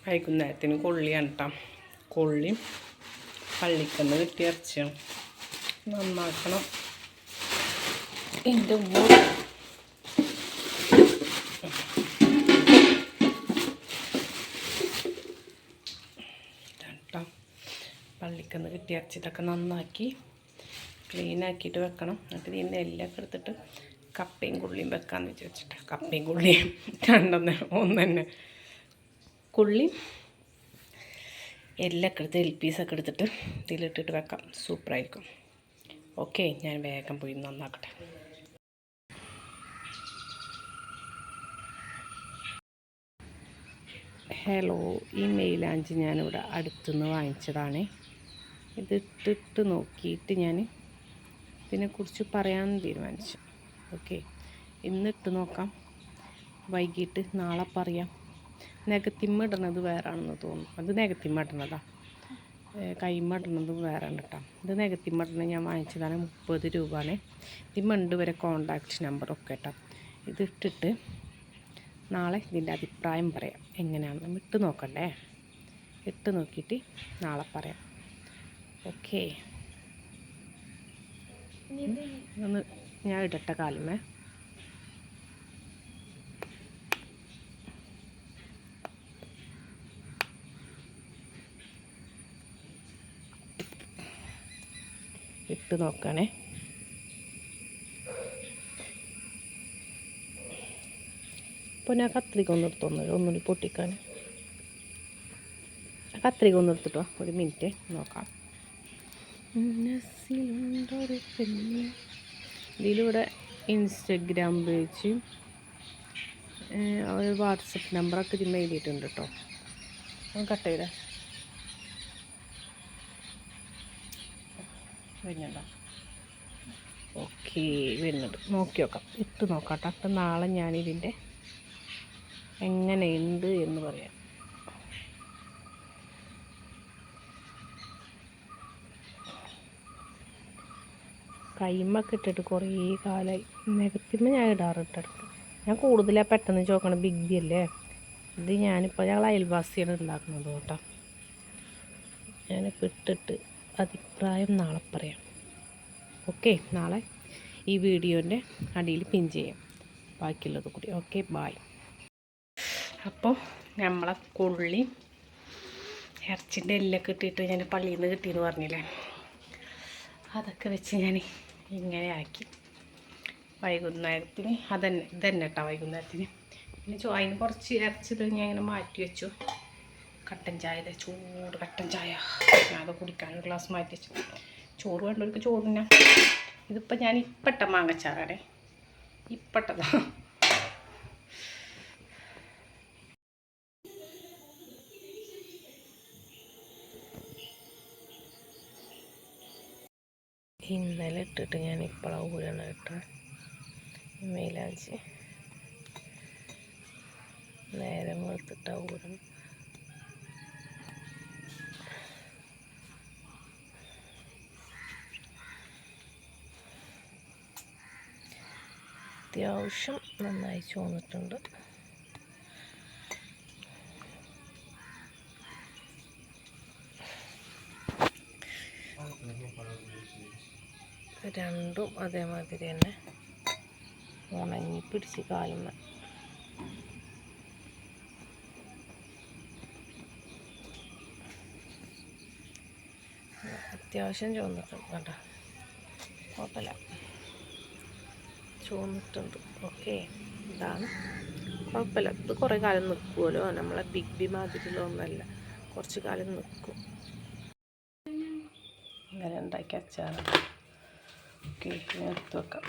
വൈകുന്നേരത്തിന് കൊള്ളിയാണ് കേട്ടോ. കൊള്ളിയും പള്ളിക്കന്ന് കിട്ടിയ ഇറച്ചിയാണ്. നന്നാക്കണം. എൻ്റെ ഉമ്മ കേട്ടോ. പള്ളിക്കന്ന് കിട്ടിയ ഇറച്ചി ഇതൊക്കെ നന്നാക്കി ക്ലീനാക്കിയിട്ട് വെക്കണം. എന്നിട്ട് ഇതിൻ്റെ എല്ലൊക്കെ എടുത്തിട്ട് കപ്പയും കൊള്ളിയും വെക്കാമെന്ന് വിചാരിച്ചിട്ട്. കപ്പയും കൊള്ളിയും ഒന്ന് തന്നെ. കൊള്ളിയും എല്ലൊക്കെ എടുത്ത് പീസൊക്കെ എടുത്തിട്ട് ഇതിലിട്ടിട്ട് വെക്കാം. സൂപ്പറായിരിക്കും. ഓക്കെ, ഞാൻ വേഗം പോയി നന്നാക്കട്ടെ. ഹലോ, ഈ മൈലാഞ്ചി ഞാനിവിടെ അടുത്തുനിന്ന് വാങ്ങിച്ചതാണ്. ഇതിട്ടിട്ട് നോക്കിയിട്ട് ഞാൻ ഇതിനെക്കുറിച്ച് പറയാൻ തീരുമാനിച്ചു. ഓക്കെ, ഇന്നിട്ട് നോക്കാം. വൈകിട്ട് നാളെ പറയാം. നെഗത്തിമ്മ ഇടുന്നത് വേറെ ആണെന്ന് തോന്നുന്നു. അത് നെഗത്തിമ്മ ഇടുന്നതാണ്. കൈമ്മ ഇടുന്നത് വേറെ ആണ് കേട്ടോ. ഇത് നെഗത്തിമ്മ ഇടുന്നത് ഞാൻ വാങ്ങിച്ചതാണ്. 30 രൂപയാണ്. ഇതിമ്മണ്ട് വരെ കോണ്ടാക്റ്റ് നമ്പറൊക്കെ കേട്ടോ. ഇതിട്ടിട്ട് നാളെ ഇതിൻ്റെ അഭിപ്രായം പറയാം. എങ്ങനെയാണെന്ന് ഇട്ട് നോക്കണ്ടേ. ഇട്ട് നോക്കിയിട്ട് നാളെ പറയാം. ഓക്കെ, ഒന്ന് ഞാൻ ഇടട്ടെ കാലുമേ. ഇട്ട് നോക്കണേ. ഇപ്പോൾ ഞാൻ കത്രിക ഒന്ന് എടുത്തൊന്നുമില്ല, ഒന്നുകൂടി പൊട്ടിക്കാൻ. കത്രിക ഒന്ന് എടുത്തിട്ടോ, ഒരു മിനിറ്റ് നോക്കാം. ഇതിലൂടെ ഇൻസ്റ്റഗ്രാം പേജ്, ഒരു വാട്സപ്പ് നമ്പറൊക്കെ ഇതിൽ എഴുതിയിട്ടുണ്ട് കേട്ടോ. കട്ട് ചെയ്തേ വരുന്നുണ്ടോ? ഓക്കെ, വരുന്നുണ്ട്. നോക്കി നോക്കാം. ഇട്ട് നോക്കാം കേട്ടോ. അപ്പം നാളെ ഞാനിതിൻ്റെ എങ്ങനെയുണ്ട് എന്ന് പറയാം. കൈമൊക്കെ ഇട്ടിട്ട് കുറേ കാലമായി. നെഗത്തിമ്മ ഞാൻ ഇടാറിട്ടടുത്ത്. ഞാൻ കൂടുതലാണ് പെട്ടെന്ന് ചോക്കണം. ബിഗ് ബി അല്ലേ ഇത്. ഞാനിപ്പോൾ ഞങ്ങൾ അയൽവാസിയാണ് ഉണ്ടാക്കുന്നത് കേട്ടോ. ഞാനിപ്പോൾ ഇട്ടിട്ട് അഭിപ്രായം നാളെ പറയാം. ഓക്കെ, നാളെ ഈ വീഡിയോൻ്റെ അടിയിൽ പിൻ ചെയ്യാം ബാക്കിയുള്ളത് കൂടി. Okay, bye. അപ്പോൾ നമ്മളെ കൊള്ളി ഇറച്ചിൻ്റെ എല്ലൊക്കെ ഇട്ടിട്ട് ഞാൻ പള്ളിയിൽ നിന്ന് കിട്ടിയെന്ന് പറഞ്ഞില്ലേ, അതൊക്കെ വെച്ച് ഞാൻ ഇങ്ങനെ ആക്കി. വൈകുന്നേരത്തിന് ഇതന്നെ കേട്ടോ. വൈകുന്നേരത്തിന് പിന്നെ അതിന് കുറച്ച് ഇറച്ചിത് ഞാൻ ഇങ്ങനെ മാറ്റി വെച്ചു. കട്ടൻ ചായ, ചൂട് കട്ടൻ ചായ അത് കുടിക്കാൻ ഒരു ഗ്ലാസ് മാറ്റി വെച്ചു. ചോറ് വേണ്ടവർക്ക് ചോറിനാ. ഇതിപ്പോൾ ഞാൻ ഇപ്പട്ട മാങ്ങച്ചാറാണേ. ഇപ്പട്ടതാ. ഇന്നലെ ഇട്ടിട്ട് ഞാൻ ഇപ്പോഴാണ് ഊരണം കേട്ടോ. മൈലാഞ്ചി നേരം വെളുത്തിട്ടാണ് ഊരണം. അത്യാവശ്യം നന്നായി ചോന്നിട്ടുണ്ട്. രണ്ടും അതേമാതിരി തന്നെ ഉണങ്ങി പിടിച്ച് കാലുമ്മ. അത്യാവശ്യം ചോന്നിട്ടുണ്ട് കേട്ടോ. കുഴപ്പമില്ല, ചോന്നിട്ടുണ്ട്. ഓക്കെ, ഇതാണ്. കുഴപ്പമില്ല. ഇത് കുറേ കാലം നിൽക്കുമല്ലോ. നമ്മളെ ബിഗ് ബി മാതിരിയുള്ള ഒന്നല്ല, കുറച്ച് കാലം നിൽക്കും. ഇങ്ങനെ ഉണ്ടാക്കി അച്ചാറ്. ഓക്കെ, എടുത്ത് വെക്കാം.